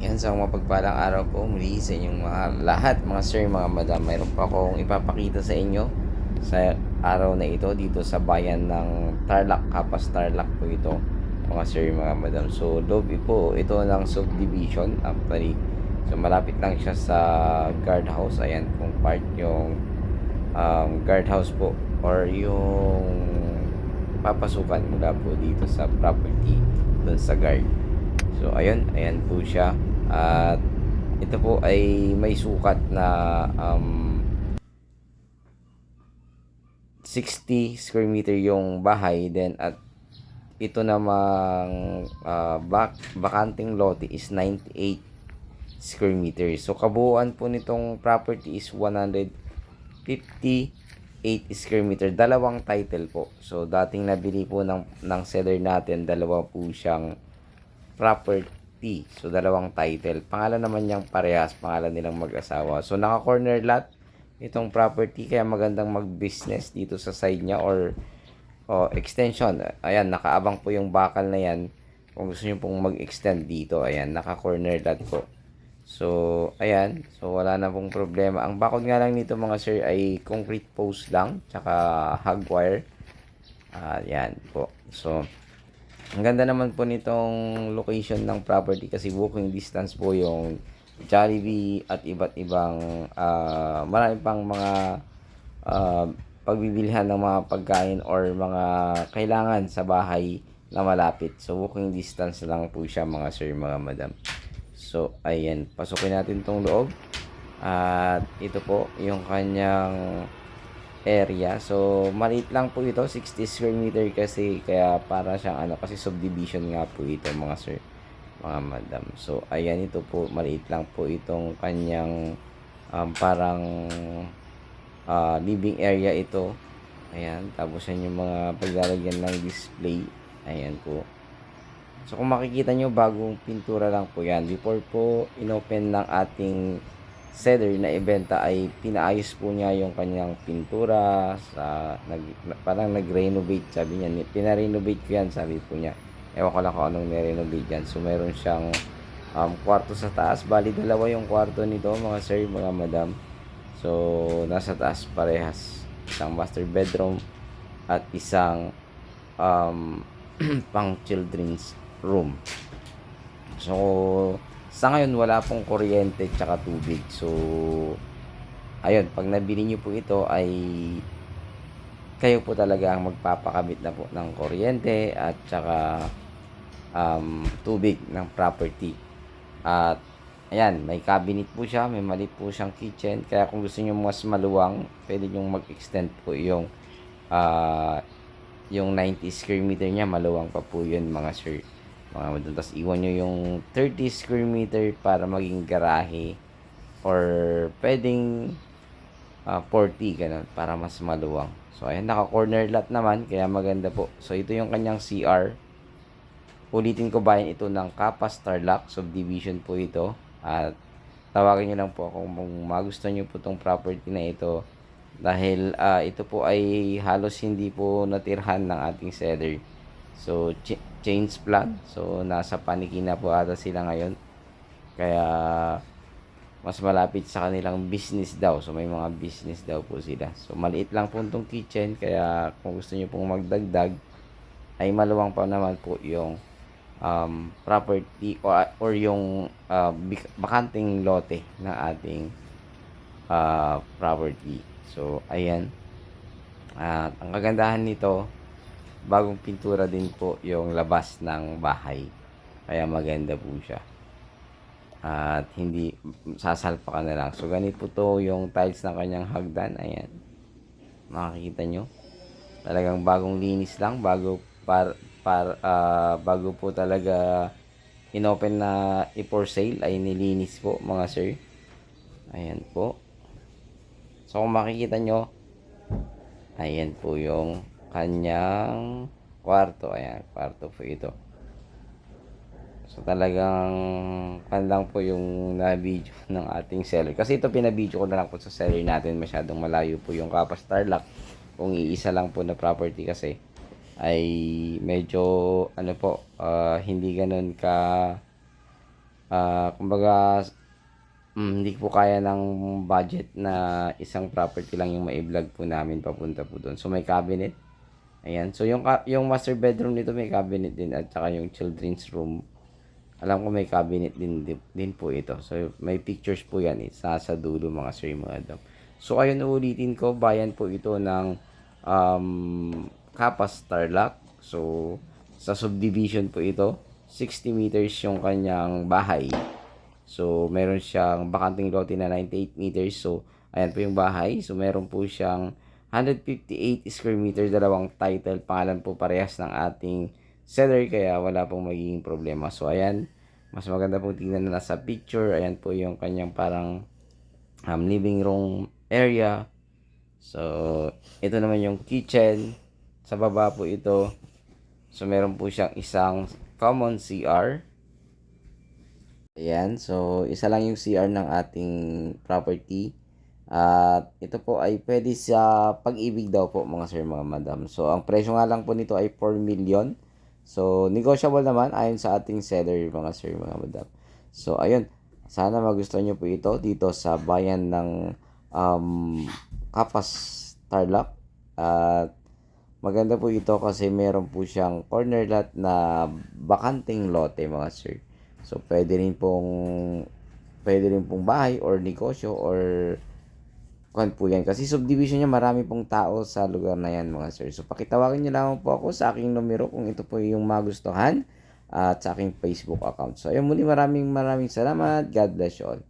Yan, sa mapagpalang araw po muli sa inyong mga lahat, mga sir, mga madam. Mayroon pa akong ipapakita sa inyo sa araw na ito dito sa bayan ng Tarlac, Capas Tarlac po ito, mga sir, mga madam. So, lobby po ito ng subdivision actually. So, malapit lang siya sa guardhouse. Ayan, kung part yung guardhouse po or yung papasukan mula po dito sa property dun sa guard. So ayun, ayan po siya. At ito po ay may sukat na 60 square meter yung bahay, then at ito namang bakanting lote is 98 square meters. So kabuuan po nitong property is 158 square meter. Dalawang title po. So dating nabili po ng seller natin, dalawa po siyang property. So, dalawang title. Pangalan naman niyang parehas. Pangalan nilang mag-asawa. So, naka-corner lot itong property. Kaya magandang mag-business dito sa side niya or extension. Ayan, nakaabang po yung bakal na yan. Kung gusto niyo pong mag-extend dito. Ayan, naka-corner lot po. So, ayan. So, wala na pong problema. Ang bakod nga lang nito mga sir ay concrete post lang. Tsaka hog wire. Ayan po. So, ang ganda naman po nitong location ng property kasi walking distance po yung Jollibee at iba't ibang marami pang mga uh, pagbibilihan ng mga pagkain or mga kailangan sa bahay na malapit. So walking distance lang po siya mga sir, mga madam. So ayan, pasukin natin tong loob. At ito po yung kanyang area. So, maliit lang po ito, 60 square meter kasi, kaya para siyang ano, kasi subdivision nga po ito mga sir, mga madam. So, ayan, ito po, maliit lang po itong kanyang parang living area ito. Ayan, tapos yan yung mga paglalagyan ng display. Ayan po. So, kung makikita nyo, bagong pintura lang po yan. Before po inopen ng ating seller na ibenta ay pinaayos po niya yung kanyang pintura parang nag-renovate, sabi niya. Pina-renovate ko yan, sabi po niya. Ewan ko lang kung anong ni-renovate yan. So, meron siyang kwarto sa taas. Bali, dalawa yung kwarto nito, mga sir, mga madam. So, nasa taas parehas. Isang master bedroom at isang pang children's room. So, sa ngayon wala pong kuryente tsaka tubig. So, ayun, pag nabili nyo po ito ay kayo po talaga ang magpapakabit na po ng kuryente at tsaka tubig ng property. At ayan, may cabinet po siya, may mali po siyang kitchen. Kaya kung gusto niyo mas maluwang, pwede niyo mag-extend po yung 90 square meter niya, maluwang pa po yun mga sir, mga madam. Tapos iwan nyo yung 30 square meter para maging garahe or pwedeng 40 ganun para mas maluwang. So ayan, naka corner lot naman kaya maganda po. So ito yung kanyang CR. Ulitin ko, bayan ito ng Capas Tarlac subdivision po ito. At tawagin nyo lang po ako kung magustuhan nyo po itong property na ito, dahil ito po ay halos hindi po natirhan ng ating seller. So change plan. So nasa paniki na po ata sila ngayon. Kaya mas malapit sa kanilang business daw. So may mga business daw po sila. So maliit lang po itong kitchen. Kaya kung gusto niyo pong magdagdag ay maluwang pa naman po yung property or yung bakanting lote ng ating property. So ayan. At ang kagandahan nito, bagong pintura din po yung labas ng bahay. Kaya maganda po siya. At hindi sasalpa ka na lang. So ganito po to yung tiles ng kanyang hagdan. Ayan. Makikita nyo. Talagang bagong linis lang. Bago po talaga inopen na i-for sale ay nilinis po mga sir. Ayan po. So kung makikita nyo, ayan po yung kanyang kwarto. Ayan, kwarto po ito. So talagang lang po yung na-video ng ating seller. Kasi ito pinabidyo ko na lang po sa seller natin. Masyadong malayo po yung Capas Tarlac. Kung iisa lang po na property kasi ay medyo ano po, hindi ganun ka Kumbaga, hindi po kaya ng budget na isang property lang yung mai-vlog po namin papunta po doon. So may cabinet. Ayan. So yung master bedroom nito may cabinet din, at saka yung children's room. Alam ko may cabinet din po ito. So may pictures po yan. Sa dulo mga sir, mga madam. So ayun, uulitin ko, bayan po ito ng Capas, Tarlac. So sa subdivision po ito, 60 meters yung kanyang bahay. So meron siyang bakanting lote na 98 meters. So ayan po yung bahay. So meron po siyang 158 square meter, dalawang title, pangalan po parehas ng ating seller, kaya wala pong magiging problema. So ayan, mas maganda pong tingnan na nasa picture. Ayan po yung kanyang parang living room area. So ito naman yung kitchen. Sa baba po ito. So meron po siyang isang common CR. Ayan, so isa lang yung CR ng ating property. At ito po ay pwede sa Pag-ibig daw po mga sir, mga madam. So ang presyo nga lang po nito ay 4 million. So negotiable naman ayon sa ating seller mga sir, mga madam. So ayun, sana magustuhan nyo po ito dito sa bayan ng Capas, Tarlac. At maganda po ito kasi meron po siyang corner lot na bakanting lote mga sir. So pwede rin pong bahay or negosyo or kuan po yan. Kasi subdivision niya, marami pong tao sa lugar na yan mga sir. So pakitawagan niyo lamang po ako sa aking numero kung ito po yung magustuhan, at sa aking Facebook account. So ayun, muli maraming salamat. God bless you all.